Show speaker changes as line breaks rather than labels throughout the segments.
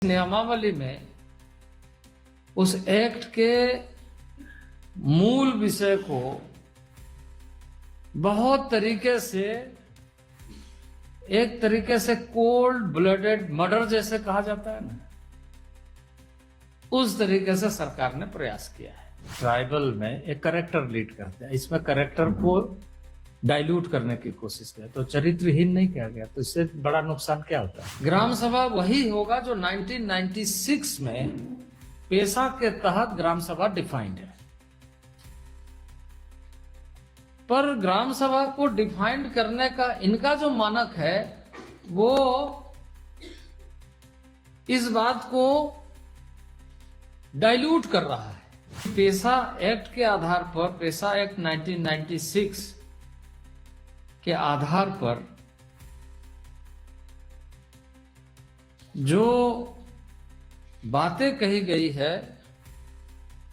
नियमावली में उस एक्ट के मूल विषय को बहुत तरीके से एक तरीके से कोल्ड ब्लडेड मर्डर जैसे कहा जाता है ना, उस तरीके से सरकार ने प्रयास किया है। ट्राइबल में एक करेक्टर लीड करते हैं, इसमें करेक्टर को डाइल्यूट करने की कोशिश की तो चरित्रहीन नहीं किया गया, तो इससे बड़ा नुकसान क्या होता है? ग्राम सभा वही होगा जो 1996 में पेशा के तहत ग्राम सभा डिफाइंड है। पर ग्राम सभा को डिफाइंड करने का इनका जो मानक है वो इस बात को डाइल्यूट कर रहा है। पेशा एक्ट के आधार पर, पेशा एक्ट 1996 के आधार पर जो बातें कही गई है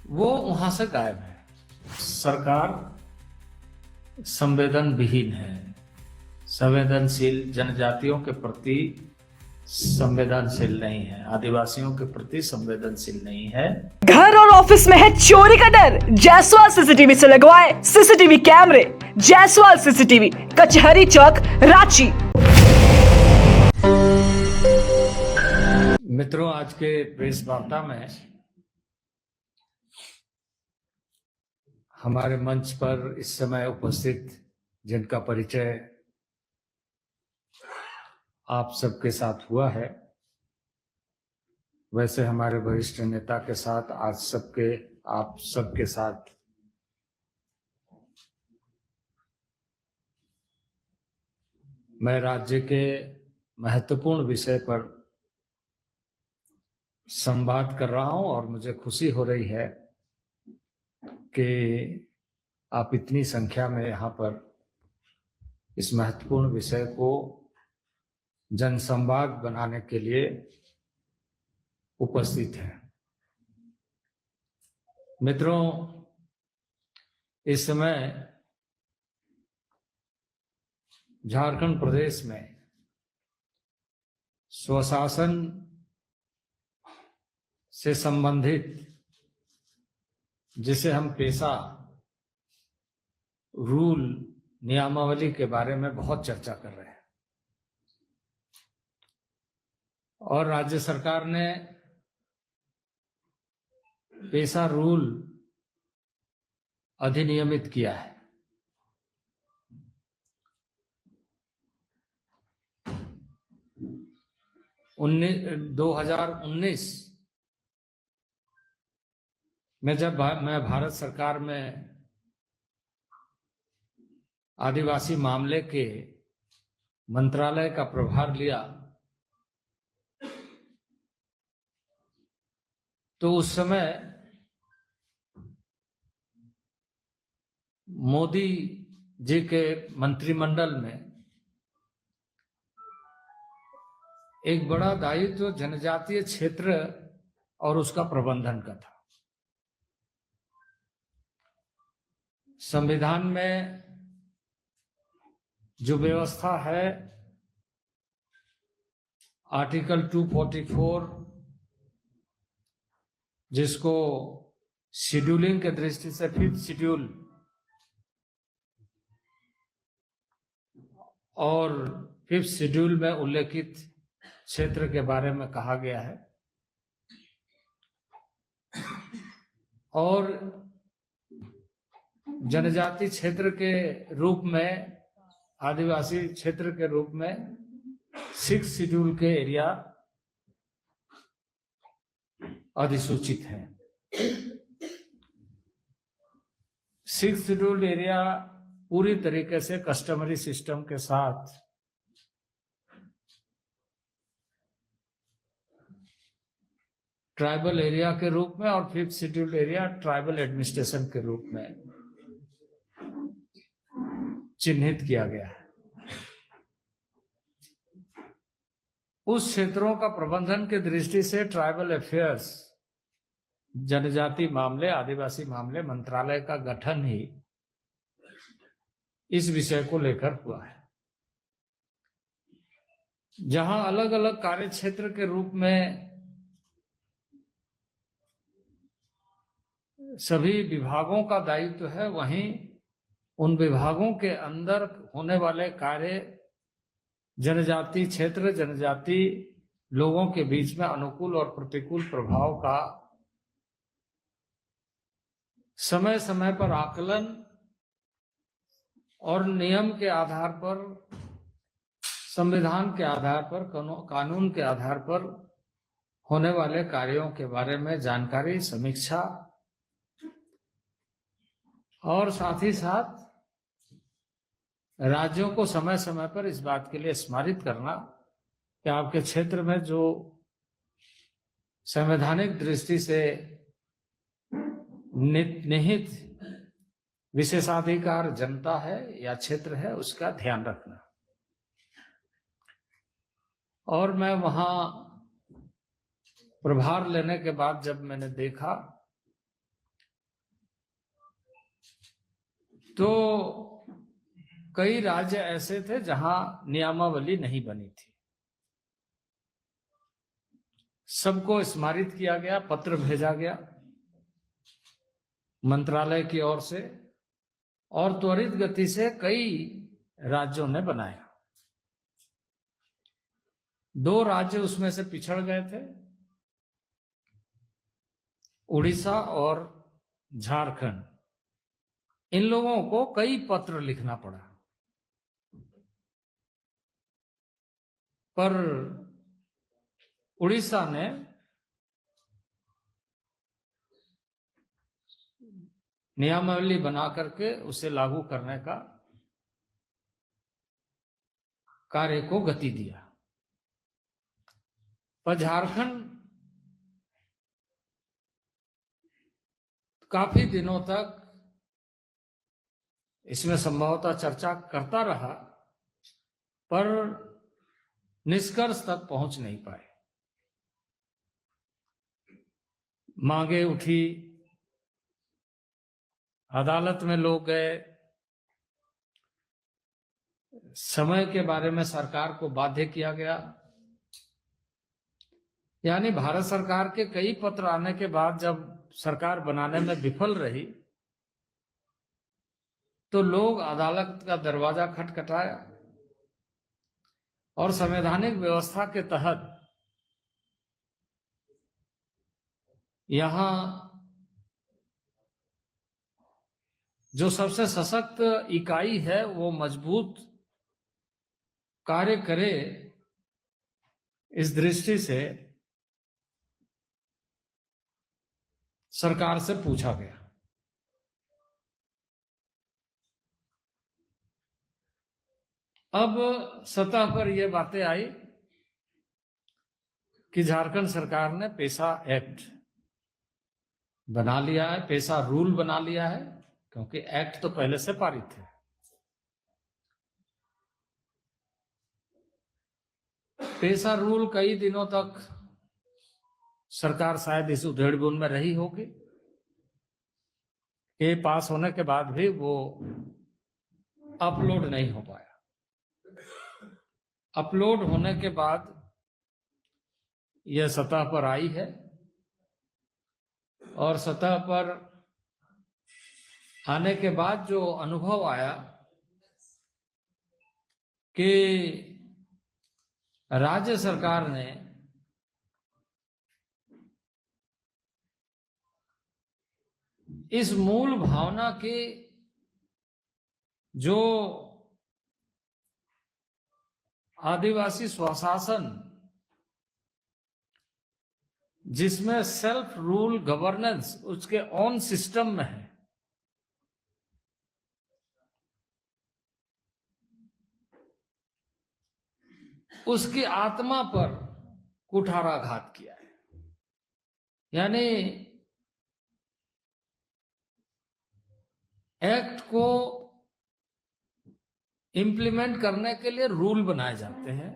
वो वहां से गायब है। सरकार संवेदन विहीन है, संवेदनशील जनजातियों के प्रति संवेदनशील नहीं है, आदिवासियों के प्रति संवेदनशील नहीं है।
घर और ऑफिस में है चोरी का डर? जायसवाल सीसीटीवी से लगवाए सीसीटीवी कैमरे। जायसवाल सीसीटीवी, कचहरी चौक, रांची।
मित्रों, आज के प्रेस वार्ता में हमारे मंच पर इस समय उपस्थित जिनका परिचय आप सबके साथ हुआ है, वैसे हमारे वरिष्ठ नेता के साथ आज आप सबके साथ मैं राज्य के महत्वपूर्ण विषय पर संवाद कर रहा हूं और मुझे खुशी हो रही है कि आप इतनी संख्या में यहाँ पर इस महत्वपूर्ण विषय को जनसंवाद बनाने के लिए उपस्थित हैं। मित्रों, इस समय झारखंड प्रदेश में स्वशासन से संबंधित, जिसे हम पेशा रूल नियमावली के बारे में बहुत चर्चा कर रहे हैं और राज्य सरकार ने पेशा रूल अधिनियमित किया है। 2019 में जब मैं भारत सरकार में आदिवासी मामले के मंत्रालय का प्रभार लिया तो उस समय मोदी जी के मंत्रिमंडल में एक बड़ा दायित्व जनजातीय क्षेत्र और उसका प्रबंधन का था। संविधान में जो व्यवस्था है, आर्टिकल 244, जिसको शेड्यूलिंग के दृष्टि से 5th शेड्यूल और 5th शेड्यूल में उल्लेखित क्षेत्र के बारे में कहा गया है और जनजाति क्षेत्र के रूप में, आदिवासी क्षेत्र के रूप में 6th शेड्यूल के एरिया अधिसूचित है। 6th शेड्यूल एरिया पूरी तरीके से कस्टमरी सिस्टम के साथ ट्राइबल एरिया के रूप में और 5th schedule area tribal administration के रूप में चिन्हित किया गया है। उस क्षेत्रों का प्रबंधन की दृष्टि से ट्राइबल अफेयर्स, जनजाति मामले, आदिवासी मामले मंत्रालय का गठन ही इस विषय को लेकर हुआ है, जहां अलग अलग कार्य क्षेत्र के रूप में सभी विभागों का दायित्व है, वहीं उन विभागों के अंदर होने वाले कार्य जनजाति क्षेत्र, जनजाति लोगों के बीच में अनुकूल और प्रतिकूल प्रभाव का समय समय पर आकलन और नियम के आधार पर, संविधान के आधार पर, कानून के आधार पर होने वाले कार्यों के बारे में जानकारी, समीक्षा और साथ ही साथ राज्यों को समय समय पर इस बात के लिए स्मारित करना कि आपके क्षेत्र में जो संवैधानिक दृष्टि से निहित विशेषाधिकार जनता है या क्षेत्र है, उसका ध्यान रखना। और मैं वहां प्रभार लेने के बाद जब मैंने देखा तो कई राज्य ऐसे थे जहां नियमावली नहीं बनी थी। सबको स्मारित किया गया, पत्र भेजा गया मंत्रालय की ओर से, और त्वरित गति से कई राज्यों ने बनाया। 2 राज्य उसमें से पिछड़ गए थे, उड़ीसा और झारखंड। इन लोगों को कई पत्र लिखना पड़ा, पर उड़ीसा ने नियमावली बना करके उसे लागू करने का कार्य को गति दिया। पर झारखंड काफी दिनों तक इसमें संभवतः चर्चा करता रहा, पर निष्कर्ष तक पहुंच नहीं पाए। मांगे उठी, अदालत में लोग गए, समय के बारे में सरकार को बाध्य किया गया। यानी भारत सरकार के कई पत्र आने के बाद जब सरकार बनाने में विफल रही तो लोग अदालत का दरवाजा खटखटाया और संवैधानिक व्यवस्था के तहत यहां जो सबसे सशक्त इकाई है वो मजबूत कार्य करे, इस दृष्टि से सरकार से पूछा गया। अब सतह पर यह बातें आई कि झारखंड सरकार ने पेशा एक्ट बना लिया है, पेशा रूल बना लिया है, क्योंकि एक्ट तो पहले से पारित है। पेशा रूल कई दिनों तक सरकार शायद इस उधेड़बुन में रही होगी, ये पास होने के बाद भी वो अपलोड नहीं हो पाया। अपलोड होने के बाद यह सतह पर आई है और सतह पर आने के बाद जो अनुभव आया कि राज्य सरकार ने इस मूल भावना के जो आदिवासी स्वशासन, जिसमें सेल्फ रूल गवर्नेंस उसके ऑन सिस्टम में है, उसकी आत्मा पर कुठाराघात किया है। यानी एक्ट को इंप्लीमेंट करने के लिए रूल बनाए जाते हैं,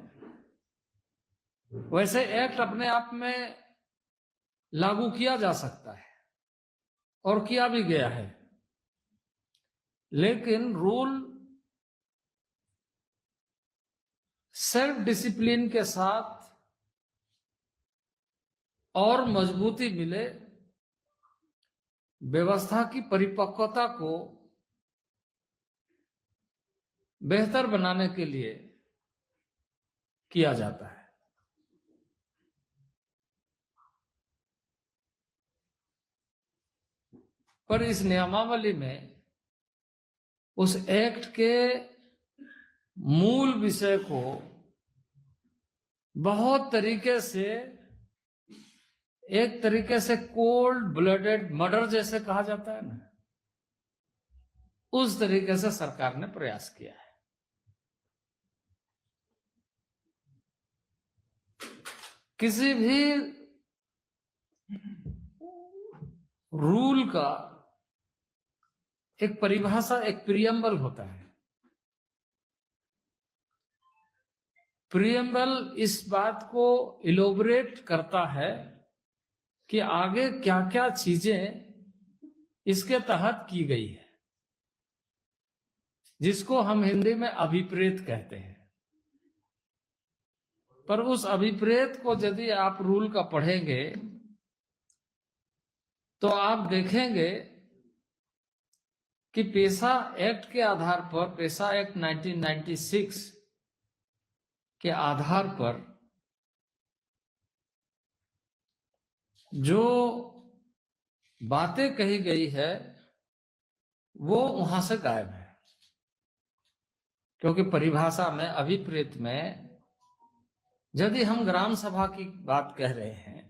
वैसे एक्ट अपने आप में लागू किया जा सकता है और किया भी गया है, लेकिन रूल सेल्फ डिसिप्लिन के साथ और मजबूती मिले, व्यवस्था की परिपक्वता को बेहतर बनाने के लिए किया जाता है। पर इस नियमावली में उस एक्ट के मूल विषय को बहुत तरीके से, एक तरीके से कोल्ड ब्लडेड मर्डर जैसे कहा जाता है ना, उस तरीके से सरकार ने प्रयास किया है। किसी भी रूल का एक परिभाषा, एक प्रियम्बल होता है। प्रियम्बल इस बात को इलोबरेट करता है कि आगे क्या क्या चीजें इसके तहत की गई है, जिसको हम हिंदी में अभिप्रेत कहते हैं। पर उस अभिप्रेत को यदि आप रूल का पढ़ेंगे तो आप देखेंगे कि पेशा एक्ट के आधार पर, पेशा एक्ट 1996 के आधार पर जो बातें कही गई है वो वहां से गायब है। क्योंकि परिभाषा में, अभिप्रेत में, यदि हम ग्राम सभा की बात कह रहे हैं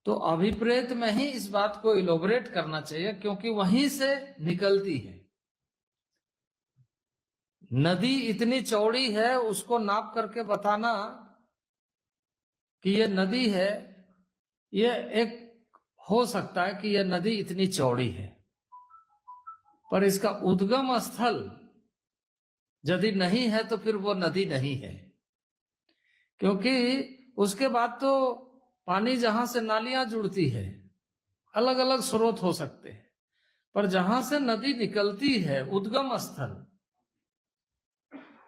तो अभिप्रेत में ही इस बात को इलोबरेट करना चाहिए, क्योंकि वहीं से निकलती है। नदी इतनी चौड़ी है, उसको नाप करके बताना कि ये नदी है, ये एक हो सकता है कि यह नदी इतनी चौड़ी है, पर इसका उद्गम स्थल यदि नहीं है तो फिर वो नदी नहीं है। क्योंकि उसके बाद तो पानी जहां से नालियां जुड़ती है, अलग अलग स्रोत हो सकते हैं, पर जहां से नदी निकलती है, उद्गम स्थल,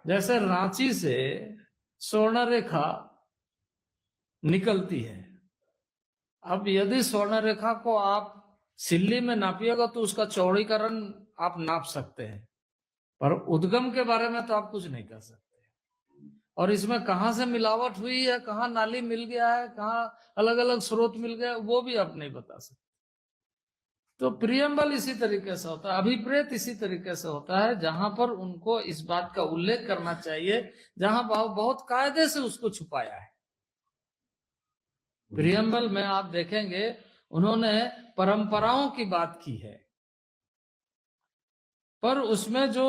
जैसे रांची से स्वर्णरेखा निकलती है। अब यदि स्वर्णरेखा को आप सिल्ली में नापिएगा तो उसका चौड़ीकरण आप नाप सकते हैं, पर उद्गम के बारे में तो आप कुछ नहीं कर सकते। और इसमें कहां से मिलावट हुई है, कहां नाली मिल गया है, कहां अलग अलग स्रोत मिल गया, वो भी आप नहीं बता सकते। तो प्रियम्बल इसी तरीके से होता है, अभिप्रेत इसी तरीके से होता है, जहां पर उनको इस बात का उल्लेख करना चाहिए, जहां बहुत कायदे से उसको छुपाया है। प्रियम्बल में आप देखेंगे उन्होंने परंपराओं की बात की है, पर उसमें जो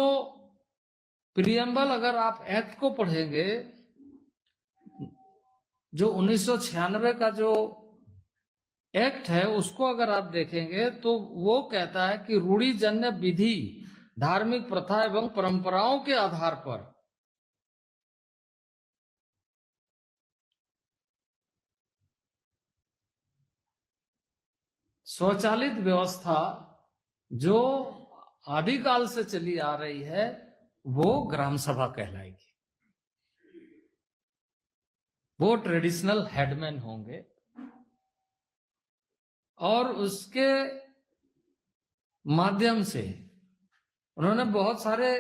प्रियम्बल, अगर आप एक्ट को पढ़ेंगे, जो 1996 का जो एक्ट है उसको अगर आप देखेंगे तो वो कहता है कि रूढ़िजन्य विधि, धार्मिक प्रथा एवं परंपराओं के आधार पर स्वचालित व्यवस्था जो आदिकाल से चली आ रही है वो ग्राम सभा कहलाएगी। वो ट्रेडिशनल हेडमैन होंगे और उसके माध्यम से उन्होंने बहुत सारे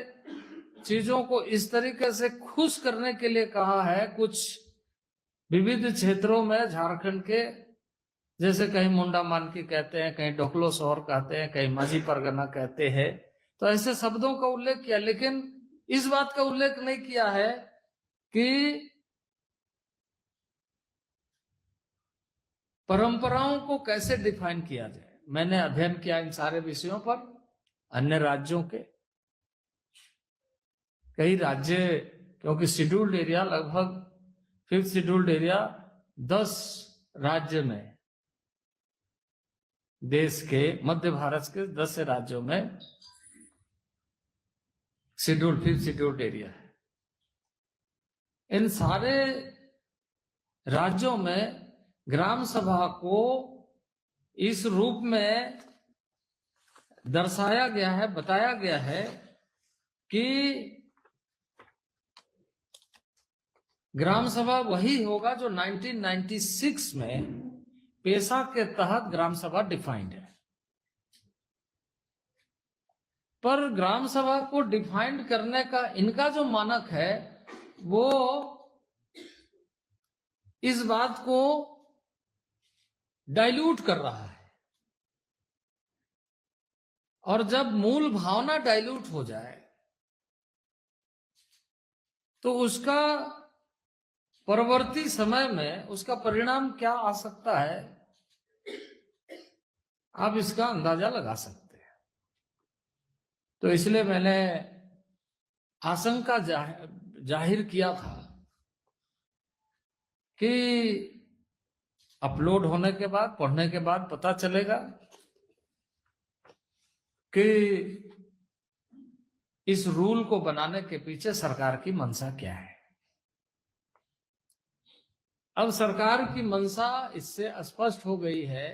चीजों को इस तरीके से खुश करने के लिए कहा है। कुछ विविध क्षेत्रों में झारखंड के, जैसे कहीं मुंडा मानकी कहते हैं, कहीं डोकलो शहर कहते हैं, कहीं माझी परगना कहते हैं, तो ऐसे शब्दों का उल्लेख किया, लेकिन इस बात का उल्लेख नहीं किया है कि परंपराओं को कैसे डिफाइन किया जाए। मैंने अध्ययन किया इन सारे विषयों पर, अन्य राज्यों के कई राज्य, क्योंकि शेड्यूल्ड एरिया लगभग 5th शेड्यूल्ड एरिया 10 राज्य में, देश के मध्य भारत के 10 राज्यों में शेड्यूल्ड 5th शेड्यूल्ड एरिया है। इन सारे राज्यों में ग्राम सभा को इस रूप में दर्शाया गया है, बताया गया है कि ग्राम सभा वही होगा जो 1996 में पेशा के तहत ग्राम सभा डिफाइंड है। पर ग्राम सभा को डिफाइंड करने का इनका जो मानक है वो इस बात को डाइल्यूट कर रहा है, और जब मूल भावना डाइल्यूट हो जाए तो उसका परवर्ती समय में उसका परिणाम क्या आ सकता है, आप इसका अंदाजा लगा सकते हैं। तो इसलिए मैंने आशंका जाहिर किया था कि अपलोड होने के बाद, पढ़ने के बाद पता चलेगा कि इस रूल को बनाने के पीछे सरकार की मंशा क्या है। अब सरकार की मंशा इससे स्पष्ट हो गई है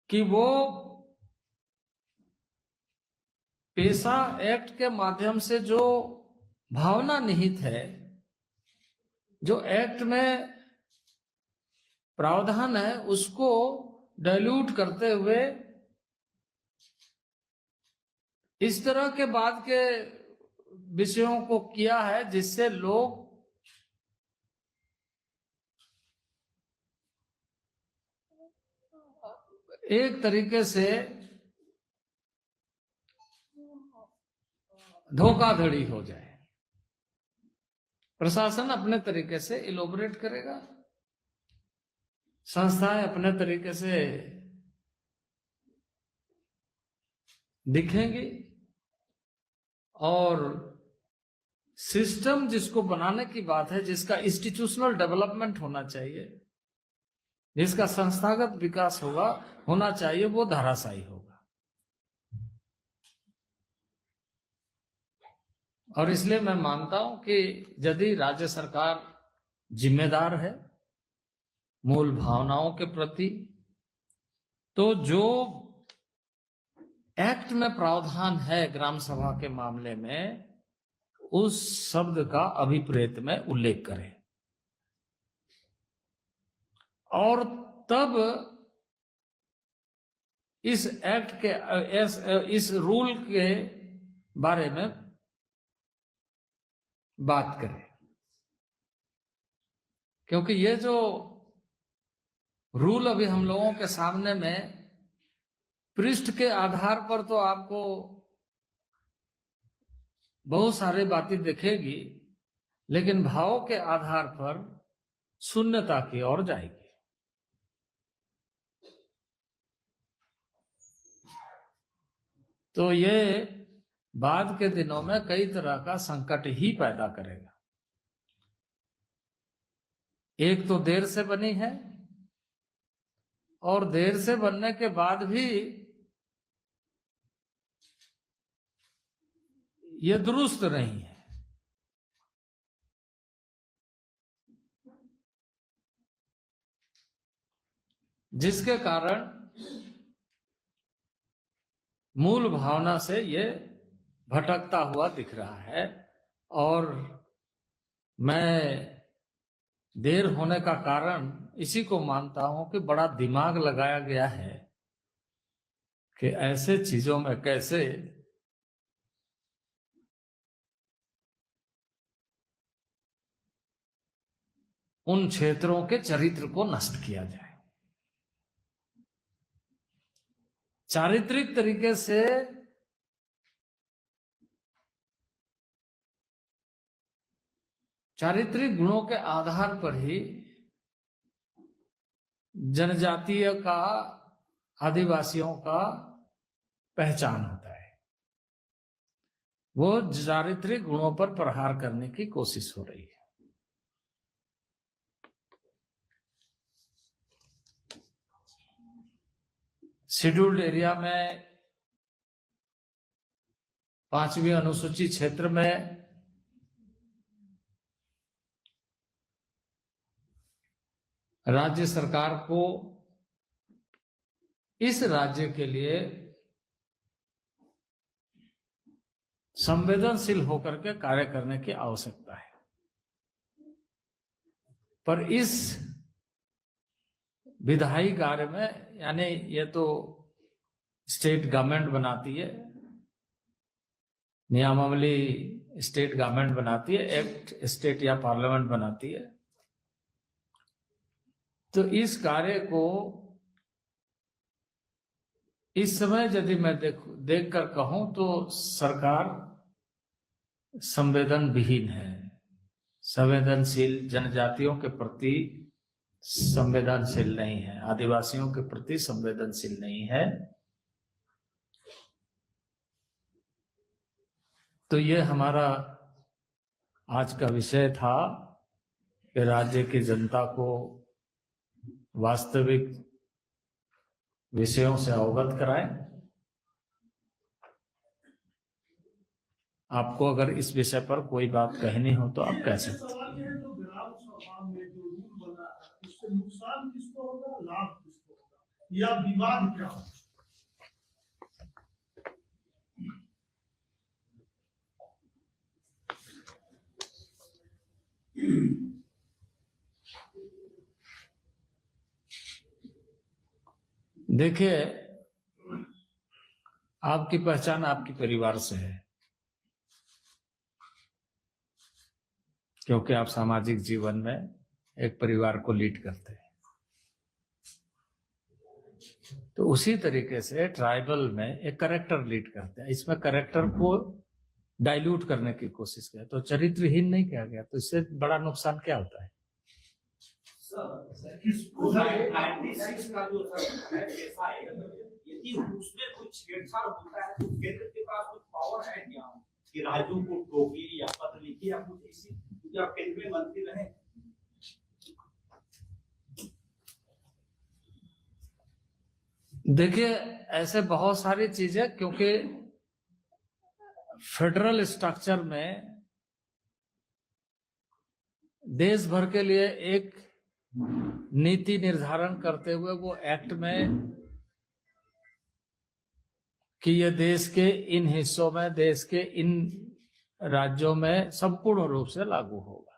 कि वो पेशा एक्ट के माध्यम से जो भावना निहित है, जो एक्ट में प्रावधान है, उसको डाइल्यूट करते हुए इस तरह के बाद के विषयों को किया है जिससे लोग एक तरीके से धोखाधड़ी हो जाए। प्रशासन अपने तरीके से इलोबरेट करेगा, संस्थाएं अपने तरीके से दिखेंगी, और सिस्टम जिसको बनाने की बात है, जिसका इंस्टीट्यूशनल डेवलपमेंट होना चाहिए, जिसका संस्थागत विकास होना चाहिए, वो धराशायी होगा। और इसलिए मैं मानता हूं कि यदि राज्य सरकार जिम्मेदार है मूल भावनाओं के प्रति, तो जो एक्ट में प्रावधान है ग्राम सभा के मामले में, उस शब्द का अभिप्रेत में उल्लेख करें, और तब इस एक्ट के, इस रूल के बारे में बात करें। क्योंकि ये जो रूल अभी हम लोगों के सामने में, पृष्ठ के आधार पर तो आपको बहुत सारी बातें दिखेगी, लेकिन भाव के आधार पर शून्यता की ओर जाएगी। तो ये बाद के दिनों में कई तरह का संकट ही पैदा करेगा। एक तो देर से बनी है, और देर से बनने के बाद भी ये दुरुस्त नहीं है। जिसके कारण मूल भावना से ये भटकता हुआ दिख रहा है। और मैं देर होने का कारण इसी को मानता हूं कि बड़ा दिमाग लगाया गया है कि ऐसे चीजों में कैसे उन क्षेत्रों के चरित्र को नष्ट किया जाए। चारित्रिक तरीके से चारित्रिक गुणों के आधार पर ही जनजातीय का, आदिवासियों का पहचान होता है। वो चारित्रिक गुणों पर प्रहार करने की कोशिश हो रही है। शेड्यूल्ड एरिया में 5वीं अनुसूची क्षेत्र में राज्य सरकार को इस राज्य के लिए संवेदनशील होकर के कार्य करने की आवश्यकता है। पर इस विधायी कार्य में, यानी ये तो स्टेट गवर्नमेंट बनाती है, नियमावली स्टेट गवर्नमेंट बनाती है, एक्ट स्टेट या पार्लियामेंट बनाती है। तो इस कार्य को इस समय यदि मैं देख कर कहूं तो सरकार संवेदन विहीन है, संवेदनशील जनजातियों के प्रति संवेदनशील नहीं है, आदिवासियों के प्रति संवेदनशील नहीं है। तो ये हमारा आज का विषय था कि राज्य की जनता को वास्तविक विषयों से अवगत कराएं। आपको अगर इस विषय पर कोई बात कहनी हो तो आप कह सकते हैं।
नुकसान किसको होगा, लाभ किसको होगा, या विवाद क्या होगा?
देखिए, आपकी पहचान आपके परिवार से है, क्योंकि आप सामाजिक जीवन में एक परिवार को लीड करते हैं। तो उसी तरीके से ट्राइबल में एक करेक्टर लीड करते हैं। इसमें करेक्टर को डाइल्यूट करने की कोशिश किया तो चरित्रहीन नहीं किया गया, तो इससे बड़ा नुकसान क्या होता है?
यदि उसमें कुछ छेड़छाड़ होता है तो केंद्र के पास कुछ पावर है क्या कि राज्यों को टोके या पत्र लिखे या कुछ इसी, क्योंकि आप केंद्र में मंत्री रहे।
देखिए, ऐसे बहुत सारी चीजें, क्योंकि फेडरल स्ट्रक्चर में देश भर के लिए एक नीति निर्धारण करते हुए वो एक्ट में कि ये देश के इन हिस्सों में, देश के इन राज्यों में संपूर्ण रूप से लागू होगा।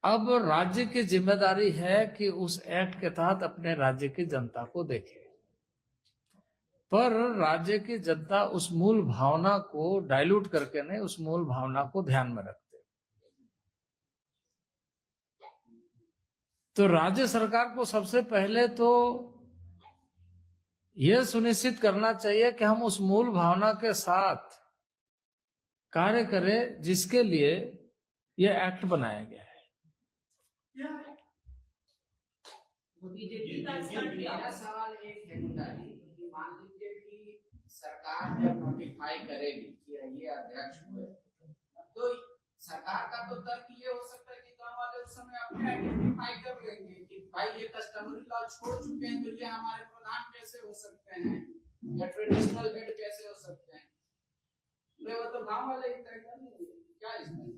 अब राज्य की जिम्मेदारी है कि उस एक्ट के तहत अपने राज्य की जनता को देखे, पर राज्य की जनता उस मूल भावना को डाइल्यूट करके नहीं, उस मूल भावना को ध्यान में रखते। तो राज्य सरकार को सबसे पहले तो यह सुनिश्चित करना चाहिए कि हम उस मूल भावना के साथ कार्य करें जिसके लिए यह एक्ट बनाया गया है।
सवाल एक है, मान लीजिए कि सरकार जब नोटिफाई करेगी कि ये अध्यक्ष हुए, तो सरकार का तो तर्क ये हो सकता है कि गांव वाले उस समय अपने आइडेंटिफाई कर लेंगे कि भाई ये कस्टमरी लॉ छोड़ चुके हैं, तो ये हमारे प्रधान कैसे हो सकते हैं या ट्रेडिशनल हेड कैसे हो सकते हैं। वो तो गांव वाले ही तय कर लेंगे। क्या इसमें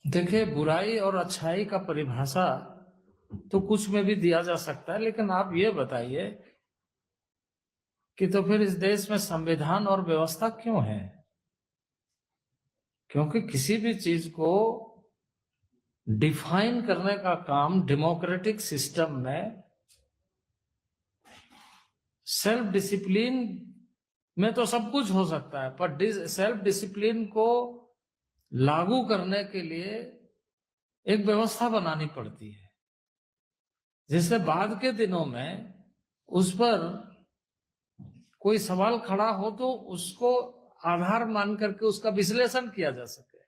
देखिए, बुराई और अच्छाई का परिभाषा तो कुछ में भी दिया जा सकता है, लेकिन आप ये बताइए कि तो फिर इस देश में संविधान और व्यवस्था क्यों है? क्योंकि किसी भी चीज को डिफाइन करने का काम डेमोक्रेटिक सिस्टम में सेल्फ डिसिप्लिन में तो सब कुछ हो सकता है, पर सेल्फ डिसिप्लिन को लागू करने के लिए एक व्यवस्था बनानी पड़ती है, जिससे बाद के दिनों में उस पर कोई सवाल खड़ा हो तो उसको आधार मान करके उसका विश्लेषण किया जा सके।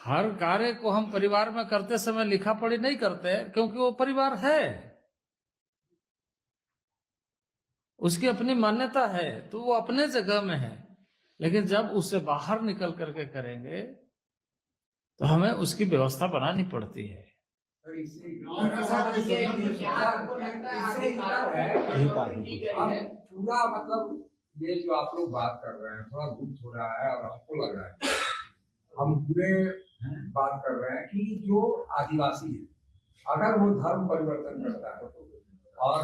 हर कार्य को हम परिवार में करते समय लिखा पढ़ी नहीं करते, क्योंकि वो परिवार है, उसकी अपनी मान्यता है, तो वो अपने जगह में है। लेकिन जब उससे बाहर निकल करके करेंगे तो हमें उसकी व्यवस्था बनानी पड़ती है।
पूरा मतलब ये जो आप लोग बात कर रहे हैं थोड़ा दुख हो रहा है, और हमको लग रहा है हम पूरे बात कर रहे हैं कि जो आदिवासी है अगर वो धर्म परिवर्तन करता है और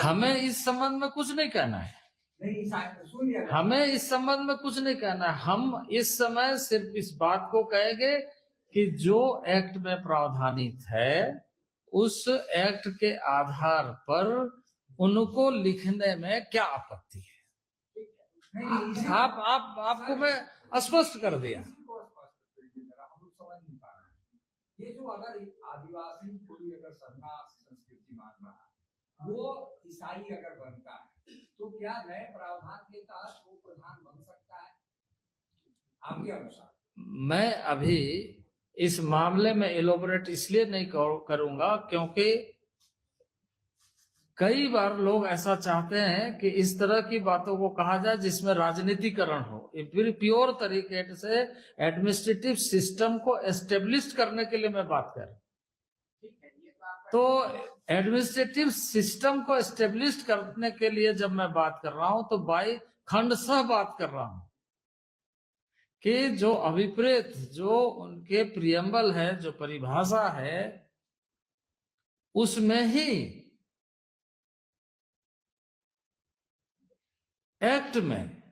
हमें इस संबंध में कुछ नहीं कहना है।
नहीं सुनिए ना।
हमें इस संबंध में कुछ नहीं कहना है। हम इस समय सिर्फ इस बात को कहेंगे कि जो एक्ट में प्रावधानित है उस एक्ट के आधार पर उनको लिखने में क्या आपत्ति है।
नहीं, इसी-
आपको मैं स्पष्ट कर दिया।
इसी को स्पष्ट करिए जरा, हम लोग समझ नहीं पा रहे हैं। ये जो अगर आदिवासी कोई अगर सरना संस्कृति मान रहा है, वो ईसाई अगर बनता है, तो क्या नए प्रावधान के तहत वो प्रधान बन सकता है आपके अनुसार?
मैं अभी इस मामले में एलोबरेट इसलिए नहीं करूंगा क्योंकि कई बार लोग ऐसा चाहते हैं कि इस तरह की बातों को कहा जाए जिसमें राजनीतिकरण हो। फिर प्योर तरीके से एडमिनिस्ट्रेटिव सिस्टम को एस्टेब्लिश करने के लिए मैं बात कर रहा हूं।
ठीक है, ये तो आपका
तो एडमिनिस्ट्रेटिव सिस्टम को एस्टेब्लिश करने के लिए जब मैं बात कर रहा हूं तो बाई खंडशः बात कर रहा हूं कि जो अभिप्रेत, जो उनके प्रियम्बल है, जो परिभाषा है, उसमें ही एक्ट में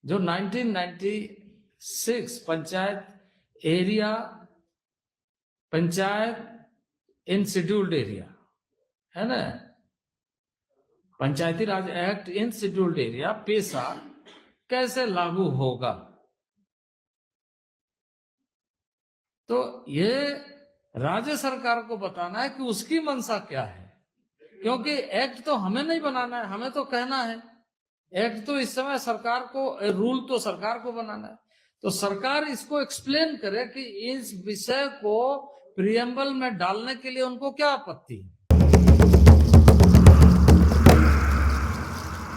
जो 1996 पंचायत एरिया, पंचायत इन शेड्यूल्ड एरिया है ना, पंचायती राज एक्ट इन शेड्यूल्ड एरिया पेशा कैसे लागू होगा, तो ये राज्य सरकार को बताना है कि उसकी मंशा क्या है। क्योंकि एक्ट तो हमें नहीं बनाना है, हमें तो कहना है। एक्ट तो इस समय सरकार को, रूल तो सरकार को बनाना है। तो सरकार इसको एक्सप्लेन करे कि इस विषय को प्रियम्बल में डालने के लिए उनको क्या आपत्ति है।